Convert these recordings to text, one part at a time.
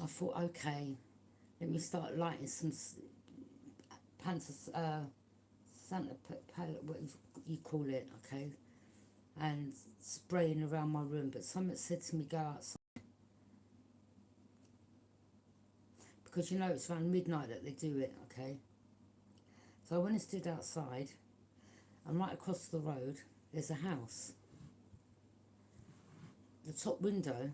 I thought, okay, let me start lighting some Santa palette, what you call it, okay, and spraying around my room. But someone said to me, go outside, because you know it's around midnight that they do it, okay. So I went and stood outside, and right across the road there's a house. The top window,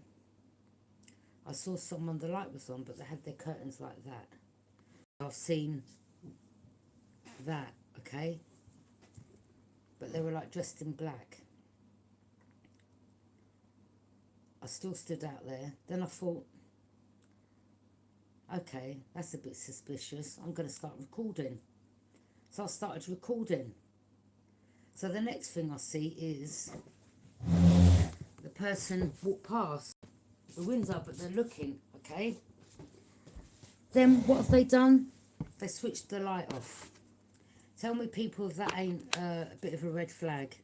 I saw someone, the light was on, but they had their curtains like that. I've seen that, okay, but they were like dressed in black. I still stood out there. Then I thought, okay, that's a bit suspicious. I'm going to start recording. So I started recording. So the next thing I see is the person walk past the window, but they're looking, okay. Then what have they done? They switched the light off. Tell me, people, if that ain't a bit of a red flag.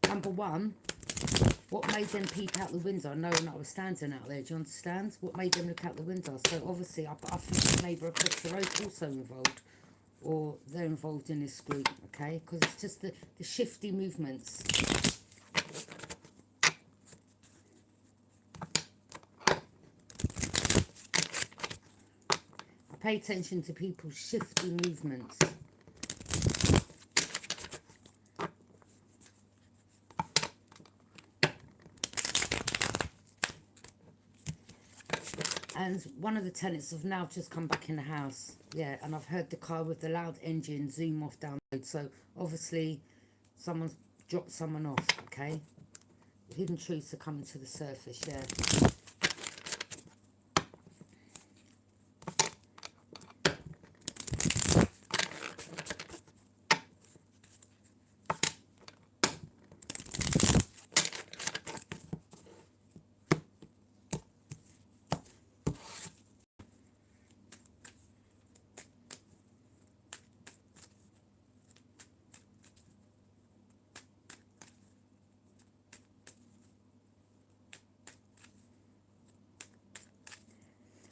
Number one, what made them peep out the window knowing that I was standing out there? Do you understand? What made them look out the window? So obviously I think the neighbour across the road also involved, or they're involved in this group, okay? Because it's just the shifty movements. I pay attention to people's shifty movements. And one of the tenants have now just come back in the house. Yeah, and I've heard the car with the loud engine zoom off down the road. So obviously someone's dropped someone off, okay? Hidden truths are coming to the surface, yeah.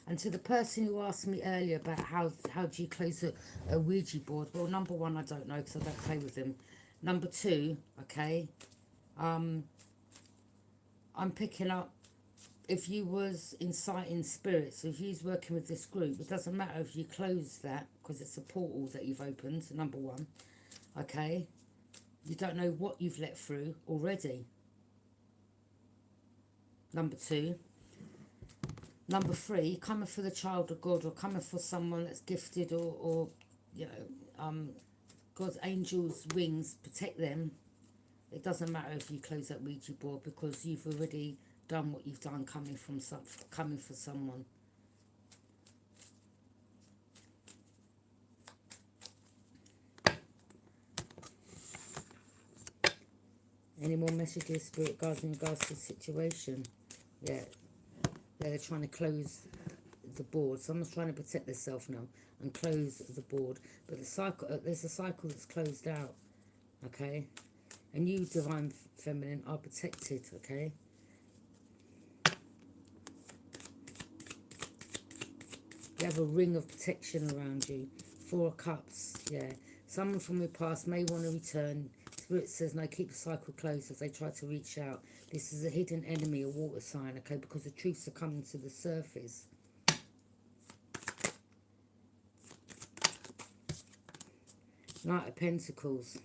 And to the person who asked me earlier about how do you close a Ouija board, well, number one, I don't know because I don't play with them. Number two, okay, I'm picking up, if you was inciting spirits, if you was working with this group, it doesn't matter if you close that because it's a portal that you've opened, number one, okay. You don't know what you've let through already. Number two. Number three, coming for the child of God, or coming for someone that's gifted, or you know, God's angels' wings protect them. It doesn't matter if you close that Ouija board because you've already done what you've done, coming for someone. Any more messages, spirit guides, in regards to the situation? Yeah. They're trying to close the board. Someone's trying to protect themselves now and close the board. But the cycle, there's a cycle that's closed out, okay? And you, divine feminine, are protected, okay? You have a ring of protection around you. 4 of Cups, yeah. Someone from your past may want to return. Spirit says, no, keep the cycle closed as they try to reach out. This is a hidden enemy, a water sign, okay, because the truths are coming to the surface. Knight of Pentacles.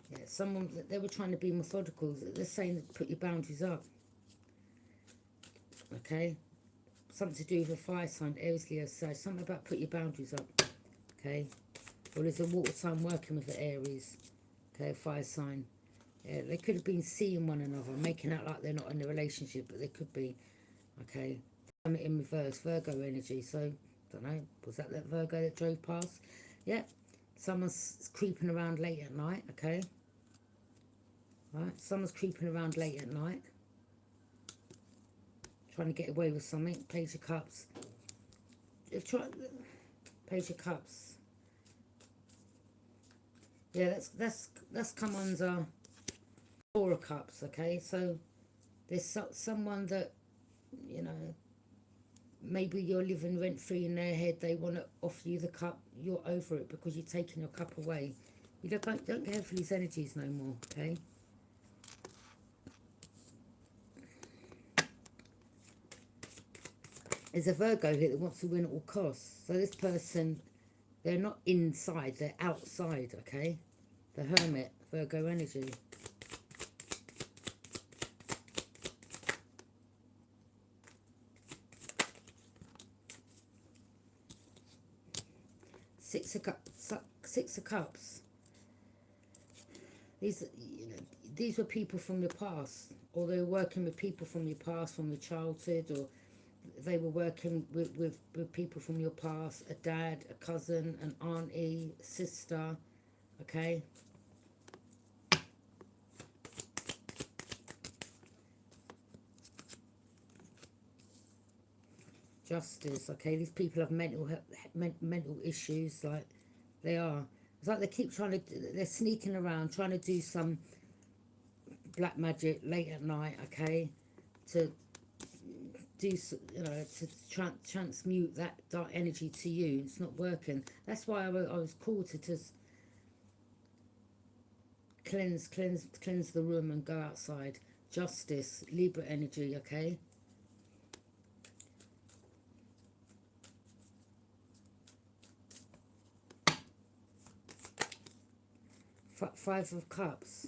Yeah, someone, they were trying to be methodical. They're saying, put your boundaries up. Okay? Something to do with a fire sign, Aries, Leo, Sag. Something about put your boundaries up. Okay? Or there's a water sign working with the Aries. Okay, fire sign. Yeah, they could have been seeing one another, making out like they're not in a relationship, but they could be. Okay. In reverse, Virgo energy. So, don't know, was that Virgo that drove past? Yeah. Someone's creeping around late at night, okay? Right, someone's creeping around late at night. Trying to get away with something. Page of Cups. Page of Cups. Yeah, that's come under Four of Cups, okay? So there's someone that, you know, maybe you're living rent free in their head. They want to offer you the cup. You're over it because you're taking your cup away. You don't care for these energies no more, okay? There's a Virgo here that wants to win at all costs. So this person, they're not inside, they're outside, okay? The Hermit, Virgo energy. Six of Cups. These were people from your past, or they were working with people from your past, from your childhood, or they were working with people from your past, a dad, a cousin, an auntie, sister, okay? Justice, okay? These people have mental issues, like they are. It's like they keep they're sneaking around, trying to do some black magic late at night, okay? To do, you know, to transmute that dark energy to you. It's not working. That's why I was called to just cleanse the room and go outside. Justice, Libra energy, okay? Five of Cups.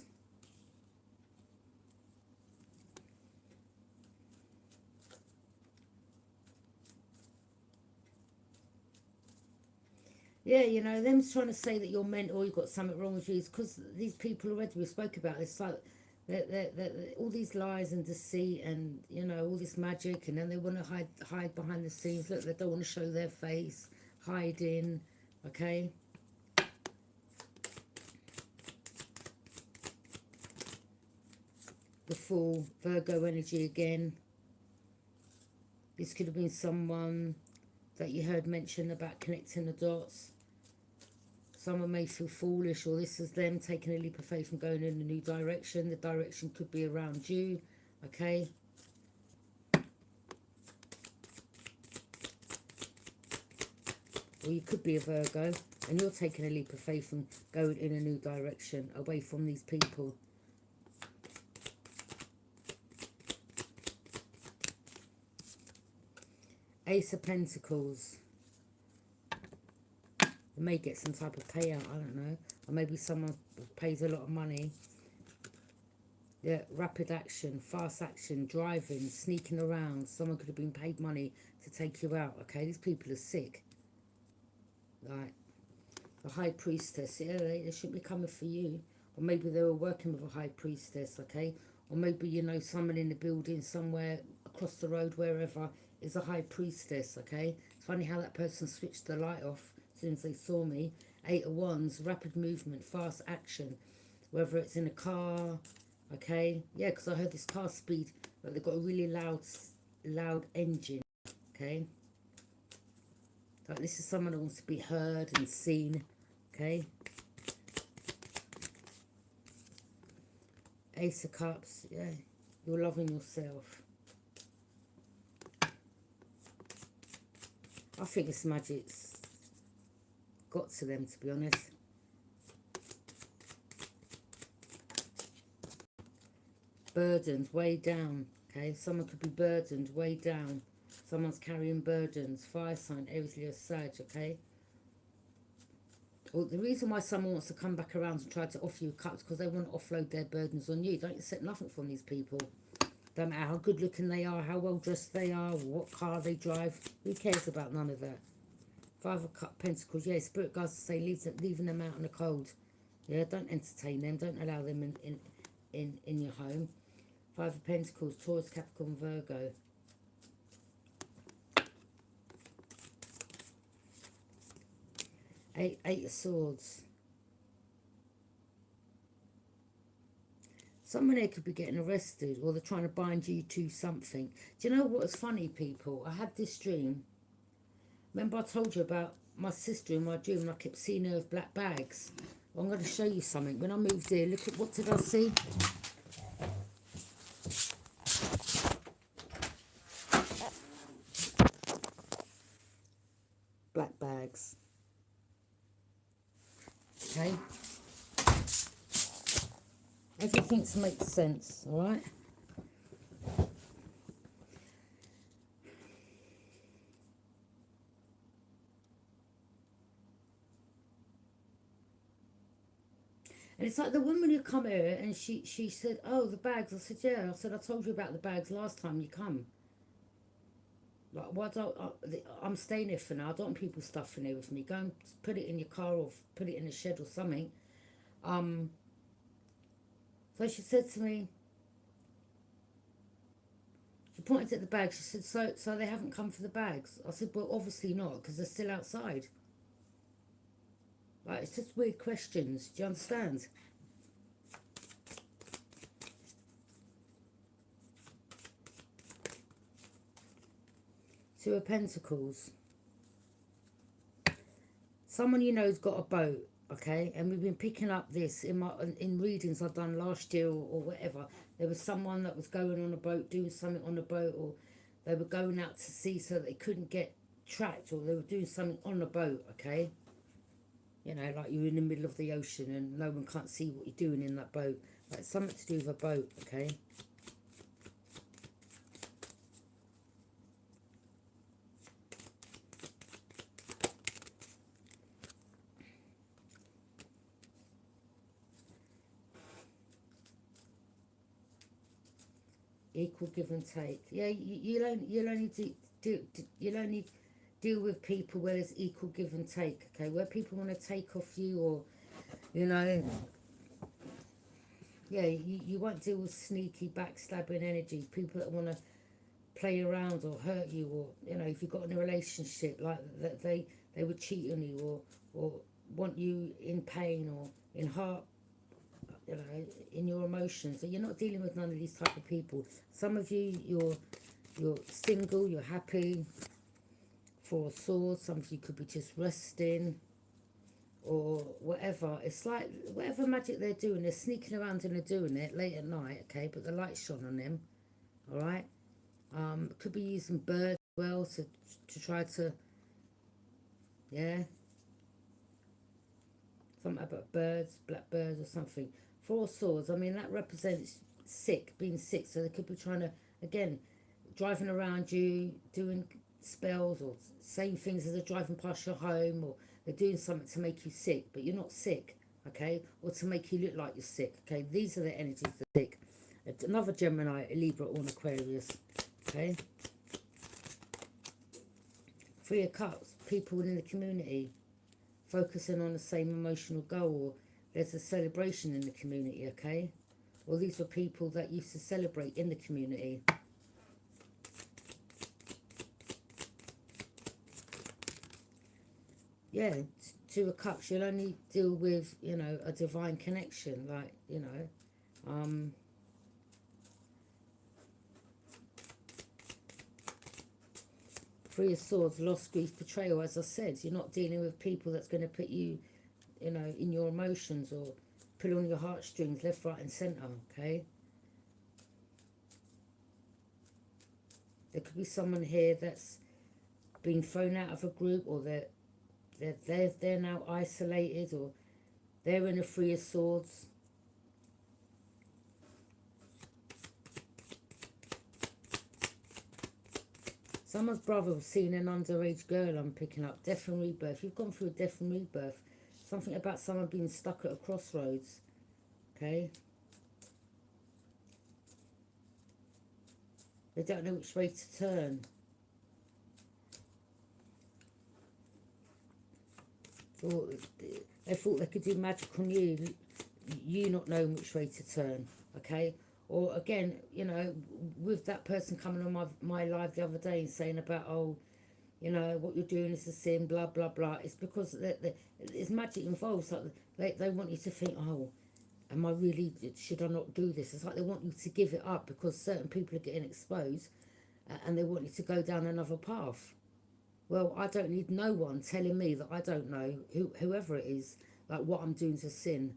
Yeah, you know, them trying to say that you're mental, you've got something wrong with you, is because these people already, we spoke about this, like, all these lies and deceit and, you know, all this magic, and then they want to hide behind the scenes. Look, they don't want to show their face, hiding, okay? The Fool, Virgo energy again. This could have been someone that you heard mention about connecting the dots. Someone may feel foolish, or this is them taking a leap of faith and going in a new direction. The direction could be around you, okay? Or you could be a Virgo and you're taking a leap of faith and going in a new direction away from these people. Ace of Pentacles. You may get some type of payout, I don't know. Or maybe someone pays a lot of money. Yeah, rapid action, fast action, driving, sneaking around. Someone could have been paid money to take you out, okay? These people are sick. Like, the High Priestess, yeah, they shouldn't be coming for you. Or maybe they were working with a High Priestess, okay? Or maybe, you know, someone in the building somewhere across the road, wherever, is a High Priestess, okay? It's funny how that person switched the light off as soon as they saw me. Eight of Wands, rapid movement, fast action. Whether it's in a car, okay? Yeah, because I heard this car speed, but they've got a really loud engine, okay? Like, this is someone who wants to be heard and seen, okay? Ace of Cups, yeah. You're loving yourself. I think this magic's got to them, to be honest. Burdened, way down, okay? Someone could be burdened, way down. Someone's carrying burdens. Fire sign, Aries, Leo, Sag, okay? Well, the reason why someone wants to come back around and try to offer you cups because they want to offload their burdens on you. Don't accept nothing from these people. Don't matter how good looking they are, how well dressed they are, what car they drive. Who cares about none of that? Five of Pentacles, yeah, Spirit guides say leaving them out in the cold. Yeah, don't entertain them. Don't allow them in your home. Five of Pentacles, Taurus, Capricorn, Virgo. Eight of Swords. Someone there could be getting arrested, or they're trying to bind you to something. Do you know what's funny, people? I had this dream. Remember I told you about my sister in my dream, and I kept seeing her with black bags. I'm going to show you something. When I moved here, look at what did I see? Black bags. Okay? Everything makes sense, all right? And it's like the woman who come here and she said, oh, the bags. I said, yeah. I said, I told you about the bags last time you come. Like, why don't I'm staying here for now. I don't want people stuffing here with me. Go and put it in your car or put it in a shed or something. So she said to me, she pointed at the bags. She said, so they haven't come for the bags? I said, well, obviously not, because they're still outside. Like, it's just weird questions. Do you understand? Two of Pentacles. Someone you know's got a boat, okay? And we've been picking up this in readings I've done last year or whatever. There was someone that was going on a boat, doing something on a boat, or they were going out to sea so they couldn't get tracked, or they were doing something on a boat, okay? You know, like you're in the middle of the ocean and no one can't see what you're doing in that boat. Like something to do with a boat, okay? Equal give and take. Yeah, you'll only deal with people where there's equal give and take, okay? Where people want to take off you, or, you know, yeah, you won't deal with sneaky backstabbing energies, people that want to play around or hurt you, or, you know, if you've got in a relationship like that, they would cheat on you, or want you in pain or in heart, you know, in your emotions. So you're not dealing with none of these type of people. Some of you, you're single, you're happy. Four of Swords. Some of you could be just resting or whatever. It's like whatever magic they're doing, they're sneaking around and they're doing it late at night, okay? But the light's shone on them, all right? Could be using birds as well to try to, yeah, something about birds, black birds or something. Four of Swords, I mean, that represents sick, being sick. So they could be trying to, again, driving around you, doing spells or saying things as they're driving past your home, or they're doing something to make you sick, but you're not sick, okay? Or to make you look like you're sick, okay? These are the energies that are sick. Another Gemini, a Libra, or an Aquarius, okay? Three of Cups, people within the community focusing on the same emotional goal, or there's a celebration in the community, okay? Or these were people that used to celebrate in the community. Yeah, Two of Cups, you'll only deal with, you know, a divine connection, like, you know, Three of Swords, loss, grief, betrayal. As I said, you're not dealing with people that's going to put you, you know, in your emotions or pull on your heartstrings left, right and centre, okay? There could be someone here that's been thrown out of a group, or they're now isolated, or they're in a Three of Swords. Someone's brother was seeing an underage girl, I'm picking up. Death and rebirth. You've gone through a death and rebirth. Something about someone being stuck at a crossroads. Okay? They don't know which way to turn. They thought they could do magic on you. You not knowing which way to turn. Okay? Or again, you know, with that person coming on my live the other day and saying about, oh, you know, what you're doing is a sin, blah, blah, blah. It's because there's magic involved. So they want you to think, oh, am I really, should I not do this? It's like they want you to give it up because certain people are getting exposed and they want you to go down another path. Well, I don't need no one telling me that I don't know, whoever it is, like what I'm doing is a sin,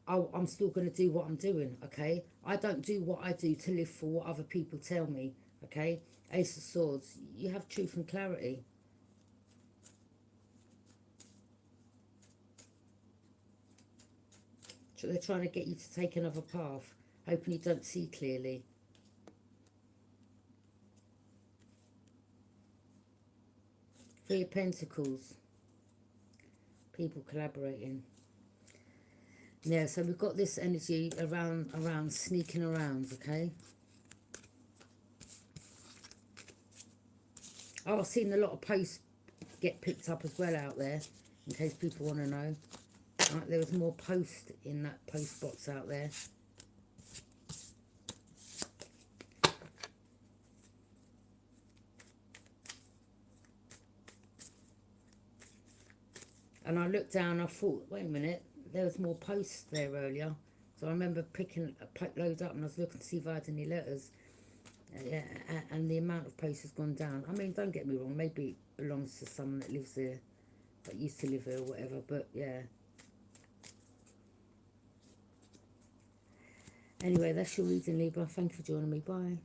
I'm still going to do what I'm doing, okay? I don't do what I do to live for what other people tell me, okay? Ace of Swords, you have truth and clarity. So they're trying to get you to take another path, hoping you don't see clearly. Three of Pentacles, people collaborating. Yeah, so we've got this energy around sneaking around, okay? Oh, I've seen a lot of posts get picked up as well out there, in case people want to know. Right, there was more post in that post box out there. And I looked down, I thought, wait a minute, there was more posts there earlier. So I remember picking a load up and I was looking to see if I had any letters. Yeah, and the amount of posts has gone down. I mean, don't get me wrong, maybe it belongs to someone that lives there, that used to live there or whatever, but yeah. Anyway, that's your reading, Libra. Thank you for joining me. Bye.